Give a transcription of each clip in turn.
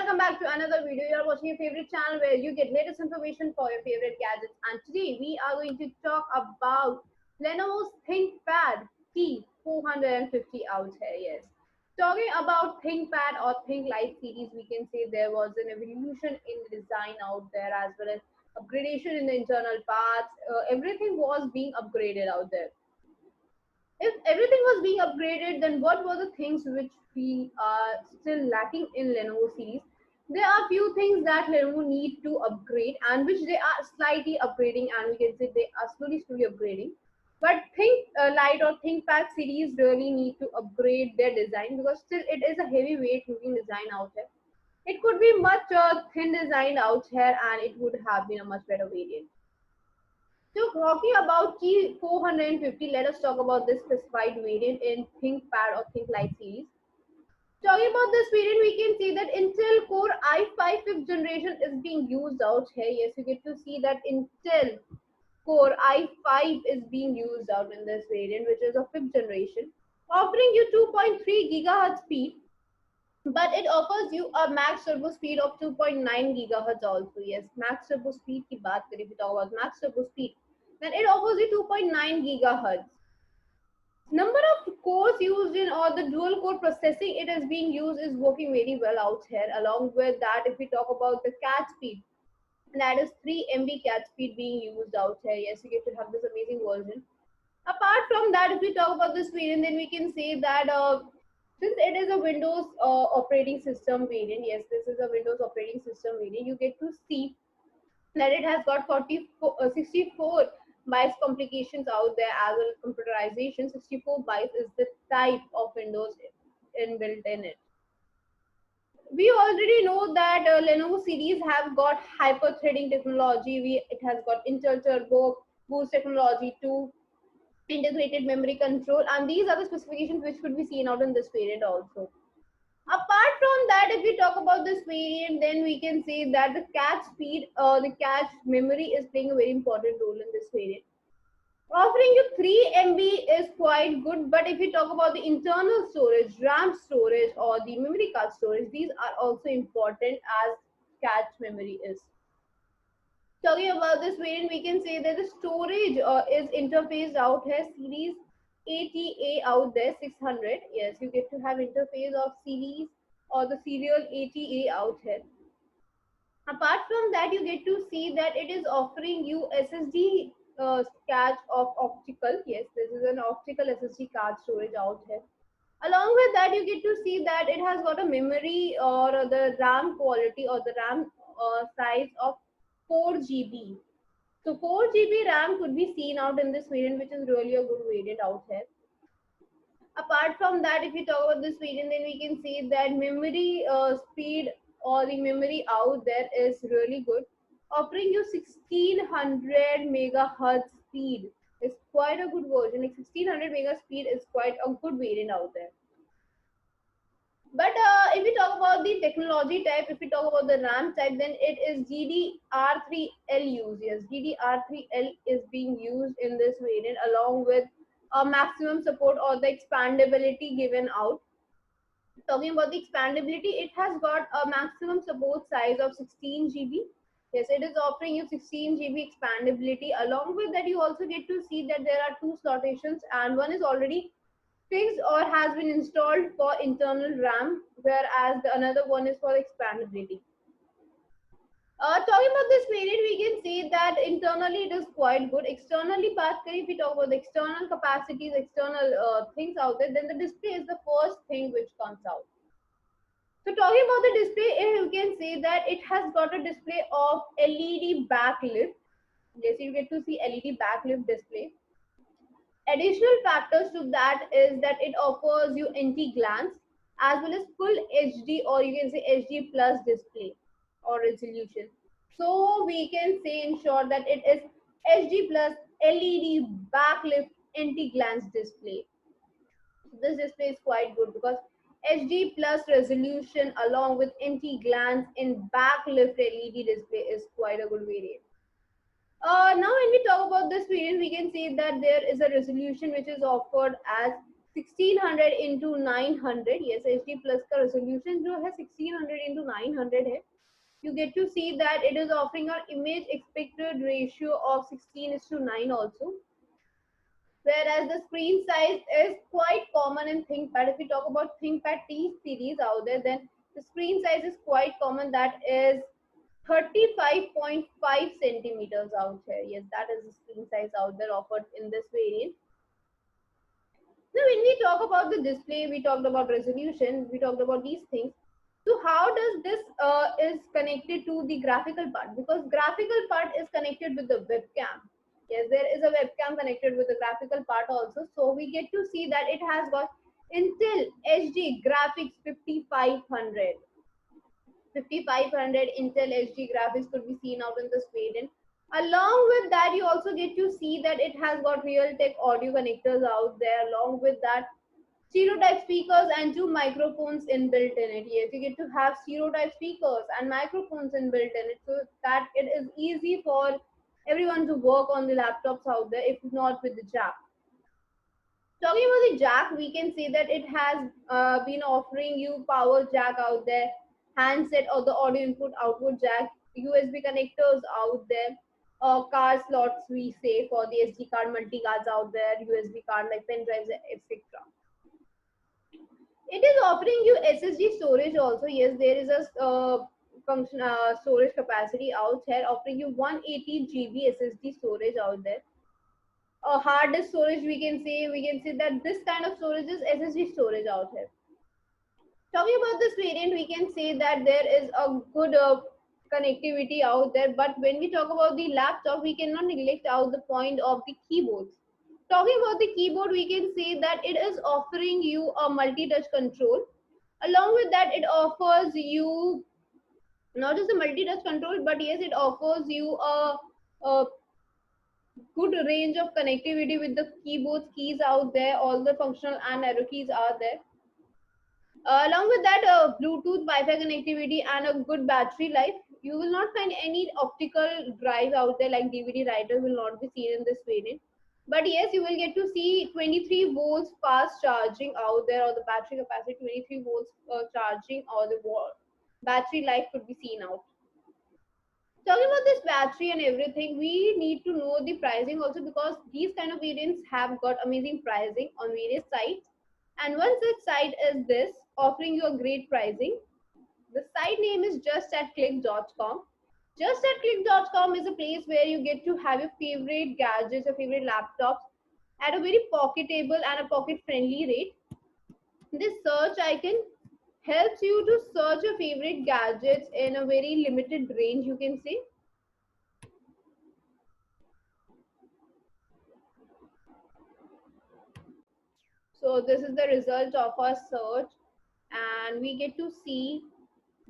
welcome back to another video. You are watching your favorite channel where you get latest information for your favorite gadgets. And today we are going to talk about Lenovo's ThinkPad T450 out here. Yes, talking about ThinkPad or ThinkLite series, we can say there was an evolution in the design out there as well as upgradation in the internal parts. Everything was being upgraded out there. If everything was being upgraded, then what were the things which we are still lacking in Lenovo series? There are few things that Lenovo need to upgrade and which they are slightly upgrading, and we can say they are slowly upgrading. But Think Light or ThinkPad series really need to upgrade their design because still it is a heavyweight looking design out here. It could be much thin design out here and it would have been a much better variant. So talking about Key 450, let us talk about this specified variant in ThinkPad or ThinkLite series. Talking about this variant, we can see that Intel Core i5 5th generation is being used out here. Yes, you get to see that Intel Core i5 is being used out in this variant, which is a 5th generation, offering you 2.3 gigahertz speed, but it offers you a max turbo speed of 2.9 gigahertz also. Yes, max turbo speed ki baat kare, if we talk about max turbo speed, then it offers you 2.9 gigahertz. Number of cores used in or the dual core processing it is being used is working very well out here. Along with that, if we talk about the cache speed, that is 3 MB cache speed being used out here. Yes, you get to have this amazing version. Apart from that, if we talk about this variant, then we can say that since it is a Windows operating system variant, yes, this is a Windows operating system variant, you get to see that it has got 64 bytes complications out there as well as computerization. 64 bytes is the type of Windows inbuilt in it. We already know that Lenovo series have got hyper threading technology. It has got Intel Turbo Boost technology too, integrated memory control, and these are the specifications which could be seen out in this variant also. Apart from that, if we talk about this variant, then we can say that the cache speed, the cache memory is playing a very important role in this variant. Offering you 3 MB is quite good, but if we talk about the internal storage, RAM storage or the memory card storage, these are also important as cache memory is. Talking about this variant, we can say that the storage is interfaced out here, series ATA out there 600. Yes, you get to have interface of series or the serial ATA out here. Apart from that, you get to see that it is offering you SSD cache of optical. Yes, this is an optical SSD card storage out here. Along with that, you get to see that it has got a memory or the RAM quality or the RAM size of 4 GB. So 4 GB RAM could be seen out in this variant, which is really a good variant out here. Apart from that, if we talk about this variant, then we can see that memory speed or the memory out there is really good, offering you 1600 megahertz speed. It's quite a good version. Like 1600 mega speed is quite a good variant out there. But if we talk about the technology type, if we talk about the RAM type, then it is GDR3L use. Yes, GDR3L is being used in this variant along with maximum support or the expandability given out. Talking about the expandability, it has got a maximum support size of 16 GB. Yes, it is offering you 16 GB expandability. Along with that, you also get to see that there are two slotations and one is already fixed or has been installed for internal RAM, whereas the another one is for expandability. Talking about this variant, we can say that internally it is quite good. Externally, if we talk about the external capacities, external things out there, then the display is the first thing which comes out. So talking about the display, you can say that it has got a display of LED backlift. Yes, you get to see LED backlift display. Additional factors to that is that it offers you anti-glance as well as full HD or you can say HD plus display or resolution. So we can say in short that it is HD plus LED backlift anti-glance display. So this display is quite good because HD plus resolution along with anti-glance in backlift LED display is quite a good variant. Now when we talk about this variant, we can say that there is a resolution which is offered as 1600 into 900. Yes, HD plus का resolution जो है 1600 into 900 है. You get to see that it is offering an image expected ratio of 16:9 also. Whereas the screen size is quite common in ThinkPad. If we talk about ThinkPad T series out there, then the screen size is quite common. That is 35.5 centimeters out here. Yes, that is the screen size out there offered in this variant. Now, when we talk about the display, we talked about resolution, we talked about these things. So how does this is connected to the graphical part? Because graphical part is connected with the webcam. Yes, there is a webcam connected with the graphical part also. So we get to see that it has got Intel HD graphics 5500. 5500 Intel HD graphics could be seen out in this variant. Along with that, you also get to see that it has got Realtek audio connectors out there. Along with that, stereo type speakers and two microphones inbuilt in it. Yes, you get to have stereo type speakers and microphones inbuilt in it, so that it is easy for everyone to work on the laptops out there, if not with the jack. Talking about the jack, we can say that it has been offering you power jack out there, handset or the audio input output jack, USB connectors out there, card slots we say for the SD card, multi cards out there, USB card like pen drives, etc. It is offering you SSD storage also. Yes, there is a function storage capacity out here offering you 180 GB SSD storage out there. A hard disk storage we can say that this kind of storage is SSD storage out here. Talking about this variant, we can say that there is a good connectivity out there. But when we talk about the laptop, we cannot neglect out the point of the keyboards. Talking about the keyboard, we can say that it is offering you a multi-touch control. Along with that, it offers you not just a multi-touch control, but yes, it offers you a good range of connectivity with the keyboard keys out there. All the functional and arrow keys are there. Along with that, Bluetooth, Wi-Fi connectivity, and a good battery life. You will not find any optical drive out there like DVD writer will not be seen in this variant. But yes, you will get to see 23 volts fast charging out there, or the battery capacity 23 volts charging, or the battery life could be seen out. Talking about this battery and everything, we need to know the pricing also, because these kind of variants have got amazing pricing on various sites. And one such site is this, offering you a great pricing. The site name is justatclick.com. Justatclick.com is a place where you get to have your favorite gadgets, your favorite laptops at a very pocketable and a pocket friendly rate. This search icon helps you to search your favorite gadgets in a very limited range, you can say. So this is the result of our search, and we get to see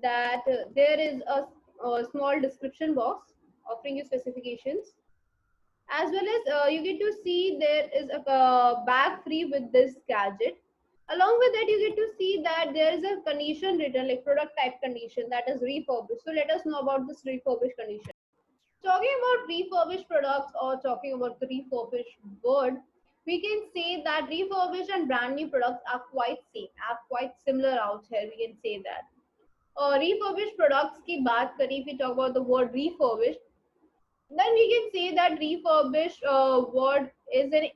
that there is a small description box offering you specifications, as well as you get to see there is a bag free with this gadget. Along with that, you get to see that there is a condition written like product type condition, that is refurbished. So let us know about this refurbished condition. Talking about refurbished products, or talking about the refurbished word, we can say that refurbished and brand new products are quite same, are quite similar out here. We can say that. Refurbished products की बात करें, if we talk about the word refurbished, then we can say that refurbished word is an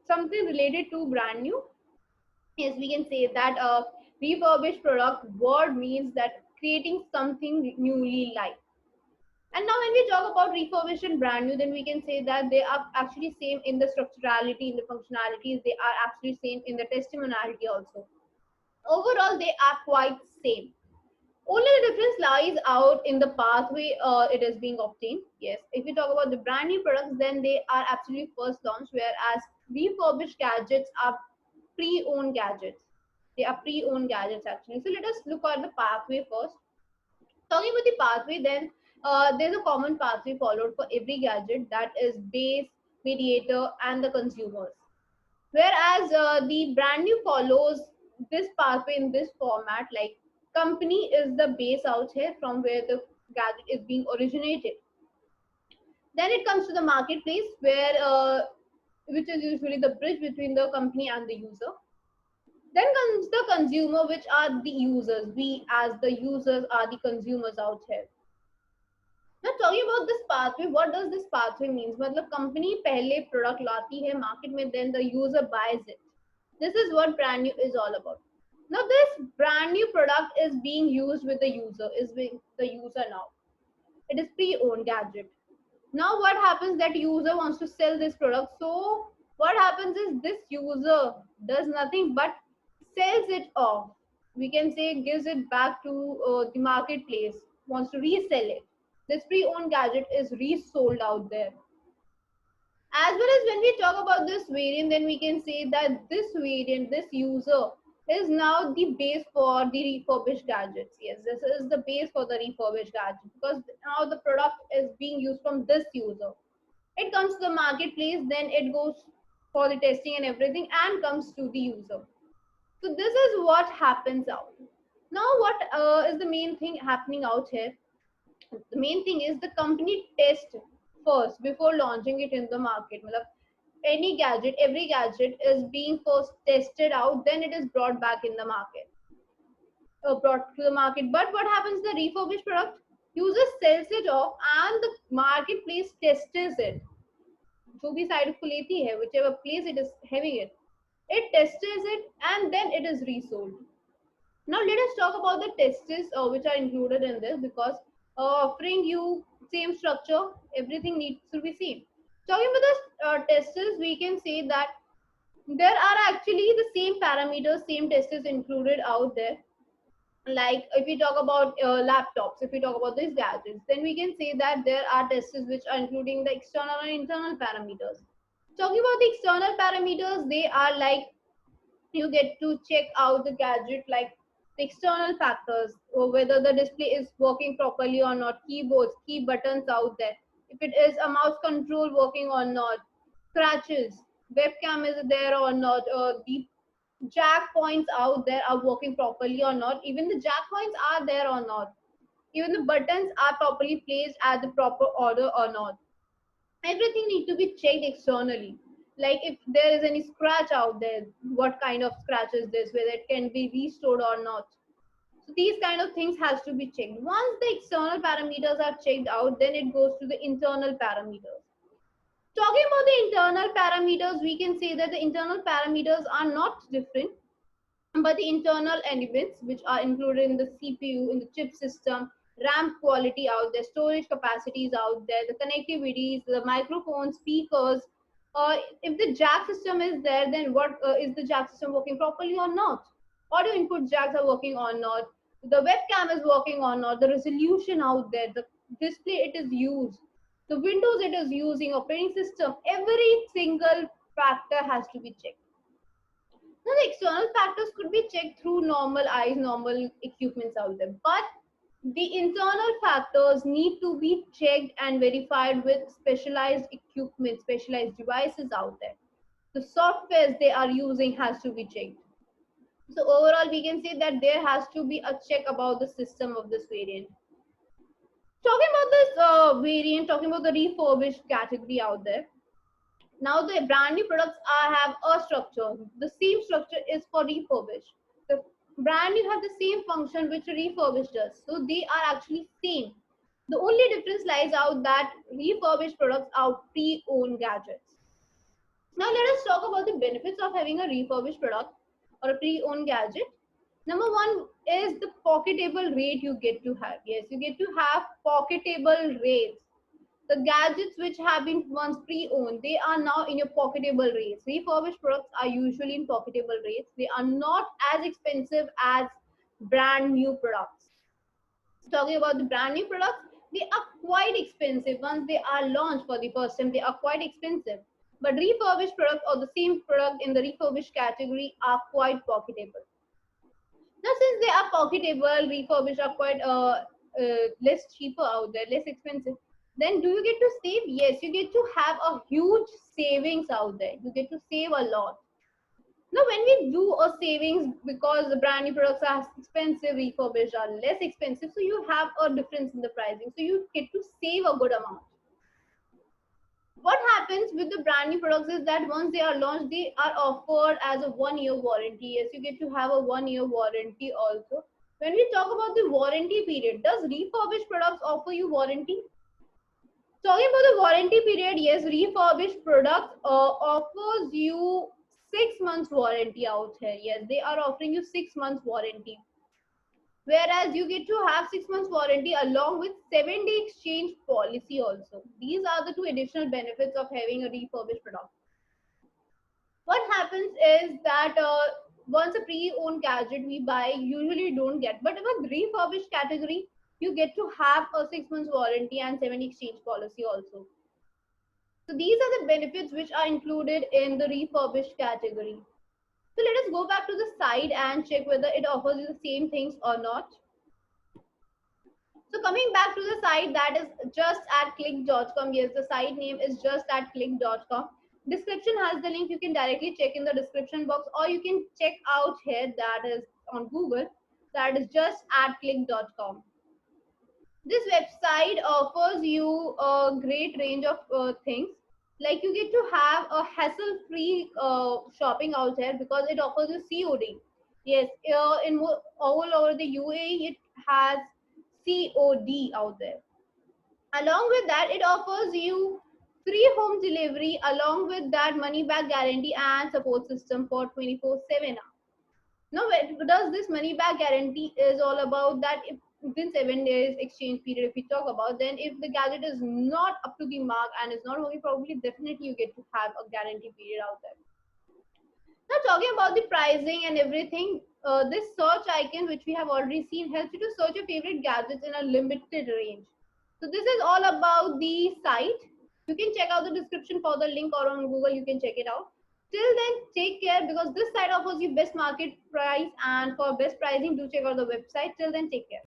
something related to brand new. Yes, we can say that refurbished product word means that creating something newly like. And now when we talk about refurbished and brand new, then we can say that they are actually same in the structurality, in the functionalities. They are actually same in the testimoniality also. Overall, they are quite same. Only the difference lies out in the pathway it is being obtained. Yes, if we talk about the brand new products, then they are actually first launched, whereas refurbished gadgets are pre-owned gadgets. They are pre-owned gadgets actually. So let us look at the pathway first. Talking about the pathway, then there's a common pathway followed for every gadget, that is base, mediator, and the consumers. Whereas the brand new follows this pathway in this format, like company is the base out here from where the gadget is being originated. Then it comes to the marketplace, where which is usually the bridge between the company and the user. Then comes the consumer, which are the users. We as the users are the consumers out here. Now talking about this pathway, what does this pathway means? मतलब company पहले product लाती है market में, then the user buys it. This is what brand new is all about. Now this brand new product is being used with the user, is being the user now. It is pre-owned gadget. Now what happens, that user wants to sell this product. So what happens is this user does nothing but sells it off. We can say gives it back to the marketplace, wants to resell it. This pre-owned gadget is resold out there. As well as when we talk about this variant, then we can say that this variant, this user, is now the base for the refurbished gadgets. Yes, this is the base for the refurbished gadget, because now the product is being used from this user. It comes to the marketplace, then it goes for the testing and everything, and comes to the user. So this is what happens out. Now, what is the main thing happening out here? The main thing is the company test first before launching it in the market. Matlab, any gadget, every gadget is being first tested out, then it is brought back in the market, brought to the market. But what happens, the refurbished product, user sells it off and the marketplace tests it. जो भी side को लेती है, whichever place it is having it, it tests it and then it is resold. Now let us talk about the tests which are included in this, because offering you same structure, everything needs to be same. Talking about the tests, we can say that there are actually the same parameters, same tests included out there. Like if we talk about laptops, if we talk about these gadgets, then we can say that there are tests which are including the external and internal parameters. Talking about the external parameters, they are like you get to check out the gadget, like the external factors, or whether the display is working properly or not, keyboards, key buttons out there, if it is a mouse control working or not, scratches, webcam is there or not, the jack points out there are working properly or not, even the jack points are there or not, even the buttons are properly placed at the proper order or not. Everything need to be checked externally. Like if there is any scratch out there, what kind of scratch is this, whether it can be restored or not. So these kind of things has to be checked. Once the external parameters are checked out, then it goes to the internal parameters. Talking about the internal parameters, we can say that the internal parameters are not different, but the internal elements which are included in the CPU, in the chip system, RAM quality out there, storage capacities out there, the connectivities, the microphone, speakers. If the jack system is there, then what is the jack system working properly or not? Audio input jacks are working or not? The webcam is working or not? The resolution out there, the display it is used, the windows it is using, operating system, every single factor has to be checked. Now, the external factors could be checked through normal eyes, normal equipments out there, but the internal factors need to be checked and verified with specialized equipment, specialized devices out there. The softwares they are using has to be checked. So overall, we can say that there has to be a check about the system of this variant. Talking about this variant, talking about the refurbished category out there. Now the brand new products have a structure. The same structure is for refurbished. The brand new have the same function which refurbished does. So they are actually same. The only difference lies out that refurbished products are pre-owned gadgets. Now let us talk about the benefits of having a refurbished product or a pre-owned gadget. Number one is the pocketable rate you get to have. Yes, you get to have pocketable rates. The gadgets which have been once pre-owned, they are now in your pocketable rates. Refurbished products are usually in pocketable rates. They are not as expensive as brand new products. Talking about the brand new products, they are quite expensive. Once they are launched for the first time, they are quite expensive. But refurbished products or the same product in the refurbished category are quite pocketable. Now, since they are pocketable, refurbished are quite less cheaper out there, less expensive. Then do you get to save? Yes, you get to have a huge savings out there. You get to save a lot. Now, when we do a savings, because the brand new products are expensive, refurbished are less expensive, so you have a difference in the pricing. So you get to save a good amount. What happens with the brand new products is that once they are launched, they are offered as a 1 year warranty. Yes, you get to have a 1 year warranty also. When we talk about the warranty period, does refurbished products offer you warranty? Talking about the warranty period, yes, refurbished products offers you 6 months warranty out here. Yes, they are offering you 6 months warranty. Whereas you get to have 6 months warranty along with 7-day exchange policy also. These are the two additional benefits of having a refurbished product. What happens is that once a pre-owned gadget we buy usually don't get, but with refurbished category you get to have a 6 months warranty and 7 exchange policy also. So these are the benefits which are included in the refurbished category. So let us go back to the site and check whether it offers you the same things or not. So coming back to the site, that is just at click.com. Yes, the site name is just at click.com. Description has the link. You can directly check in the description box, or you can check out here, that is on Google, that is just at click.com. This website offers you a great range of things. Like you get to have a hassle-free shopping out here because it offers you COD. Yes, all over the UAE, it has COD out there. Along with that, it offers you free home delivery, along with that money back guarantee and support system for 24/7. Now, what does this money back guarantee is all about? That if within 7 days exchange period, if we talk about, then if the gadget is not up to the mark and is not working properly, definitely you get to have a guarantee period out there. Now, talking about the pricing and everything, this search icon, which we have already seen, helps you to search your favorite gadgets in a limited range. So this is all about the site. You can check out the description for the link, or on Google you can check it out. Till then, take care, because this site offers you best market price, and for best pricing, do check out the website. Till then, take care.